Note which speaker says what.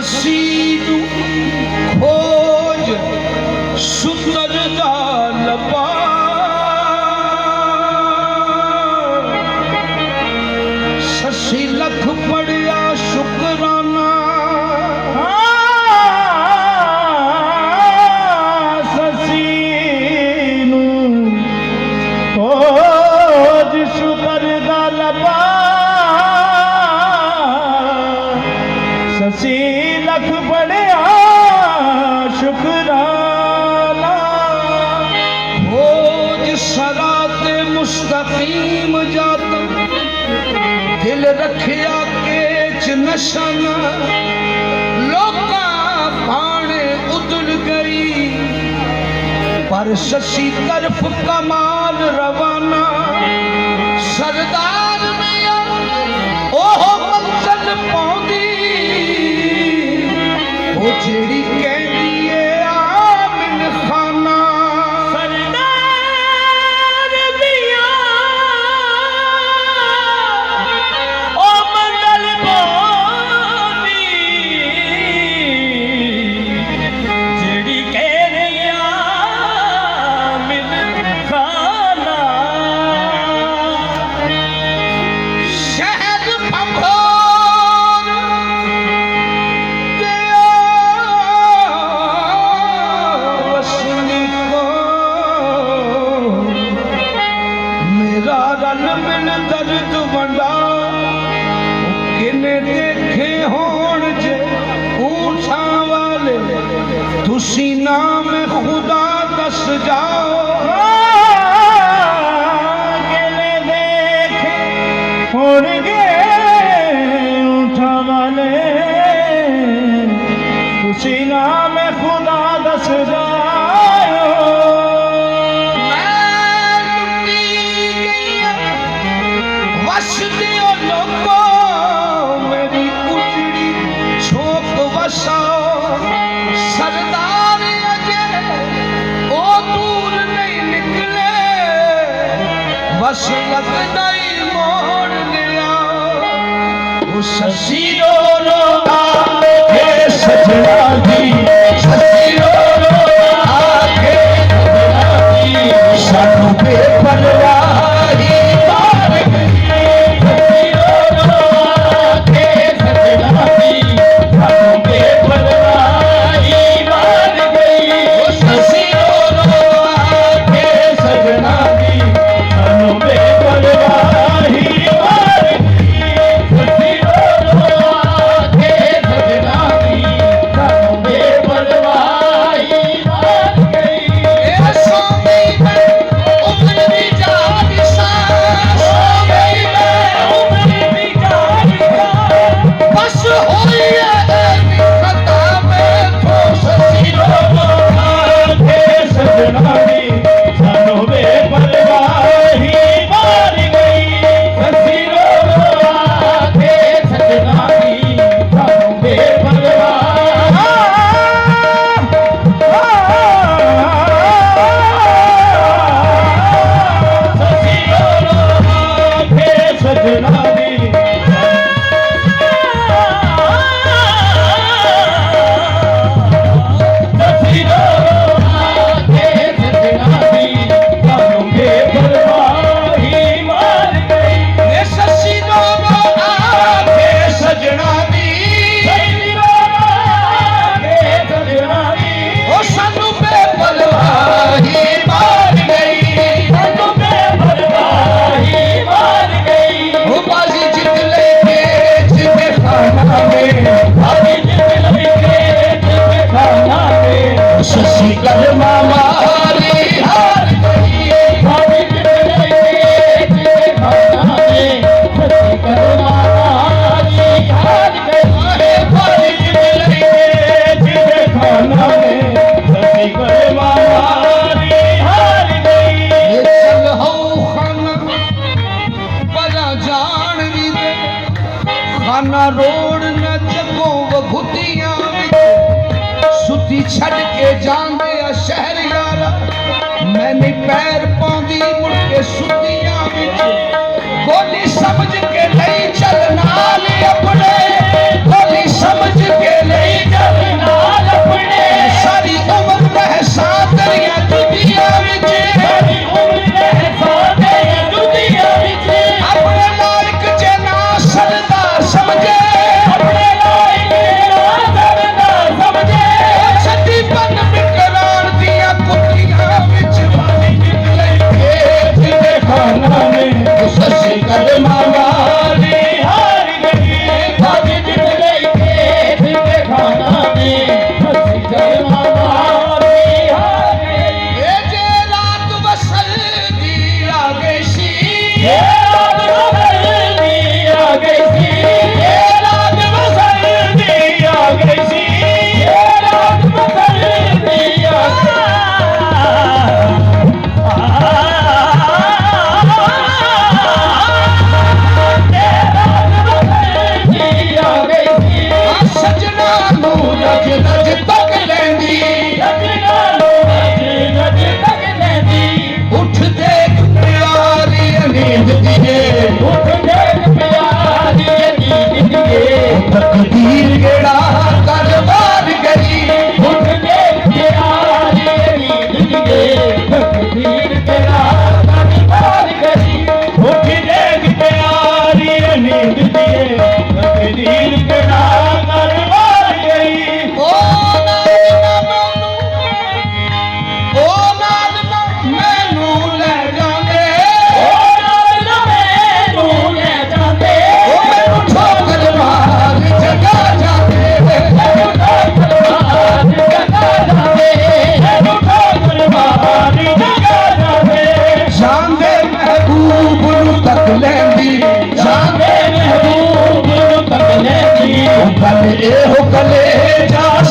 Speaker 1: ससी खोज सुतर दा लबा ससी लख पड़िया शुकराना
Speaker 2: ससी खोज सुतर दा लबा ससी लख पड़िया शुकराना
Speaker 1: खोज सराते मुस्तकीम जात दिल रखिया केच नशाना लोका भाणे उदड़ गई पर शशि तरफ कमाल रवाना सरदार मिया ओह मंजल पौंदी ओ जेड़ी कहदी है आमिन खाना
Speaker 2: सरदार मिया ओ मंगल पौंदी जेड़ी कह रही आमिन खाना
Speaker 1: शहद फफोर दिया वसनी को मेरा रल मिल दर्द वंडा किने देखे होण जे ऊंठा वाले तुसी नाम खुदा दस जाओ
Speaker 2: केले देखे होणगे ऊंठा वाले तुसी नाम खुदा दस जाओ
Speaker 1: मैं लुटी गई वश दियो लोगो मेरी उजड़ी छोक वसाओ सरदार अजे ओ दूर नहीं निकले बस लगदा ही मोड़ लिया वो शशि रो रो आके सजना दी शशि रो रो आके सजना दी सानू बेपरवाही मार गई शशि रो रो आके सजना दी सानू बेपरवाही मार गई वो शशि रो रो आके सजना दी सानू बेपरवाही मार गई शशि रो रो आके सजना दी सानू बेपरवाही मार गई ए सो गई मैं उम्र भी जा विसास हो गई मैं उम्र भी जा विसास बस होई है खता में तो शशि रो रो आके सजना दी सानू बेपरवाही मार गई शशि रो रो आके सजना दी सानू बेपरवाही शशि रो रो आके सजना दी शशि रो रो आके सजना दी सानू बेपरवाही मार गई ये शशि रो रो आके सजना दी शशि रो रो आके सजना दी ओ सानू बेपरवाही मार गई सानू बेपरवाही मार गई ओ बाजी जित लेके जिते खाना में बाजी जित लेके जिते खाना में शशि कलमा मारी हार गई बाजी जित लेके जिते खाना में शशि कलमा मारी हार गई बाजी जित लेके जिते खाना में शशि कलमा मारी हार गई चल हो खाना बड़ा जान भी दे खाना रोड न जगो वभुतियां सुती छड़ के जांदे आ शहर यारा मैंने पैर पांदी मुड़ के सुतियां विच गोली समझ के नहीं चलना ले अपने गोली समझ के नहीं ਤਕਦੀਰ ਕਿਹੜਾ ਕਰਵਾਰ ਗਈ ਉੱਠ ਦੇਖ ਪਿਆਰੀ ਨੀਂਦ ਦੀਏ ਤਕਦੀਰ ਕਿਹੜਾ ਕਰਵਾਰ ਗਈ
Speaker 2: ਉੱਠ ਦੇਖ ਪਿਆਰੀ ਨੀਂਦ ਦੀਏ ਤਕਦੀਰ ਕਿਹੜਾ ਕਰਵਾਰ ਗਈ
Speaker 1: ਓ ਨਾਲ ਨਾ ਮੈਨੂੰ ਲੈ ਜਾਂਦੇ ਮੈਨੂੰ ਲੈ ਜਾਂਦੇ ਓ ਮੈਨੂੰ ਠੋਕਰ ਮਾਰ ਜਗਾ ਜਾਂਦੇ ਮੈਨੂੰ ਠੋਕਰ ਮਾਰ ਜਗਾ ਜਾਂਦੇ
Speaker 2: ਮੈਨੂੰ ਠੋਕਰ ਮਾਰੀ ਜਗਾ ਜਾਵੇ
Speaker 1: ਸ਼ਾਨ ਦੇ ਮਹਿਬੂਬ ਨੂੰ ਤੱਕ ਲੈਂਦੀ ਸ਼ਾਨ ਦੇ ਮਹਿਬੂਬ ਨੂੰ ਤੱਕ ਲੈਂਦੀ ਉਹ ਗੱਲ ਇਹੋ ਕਲੇ ਜਾ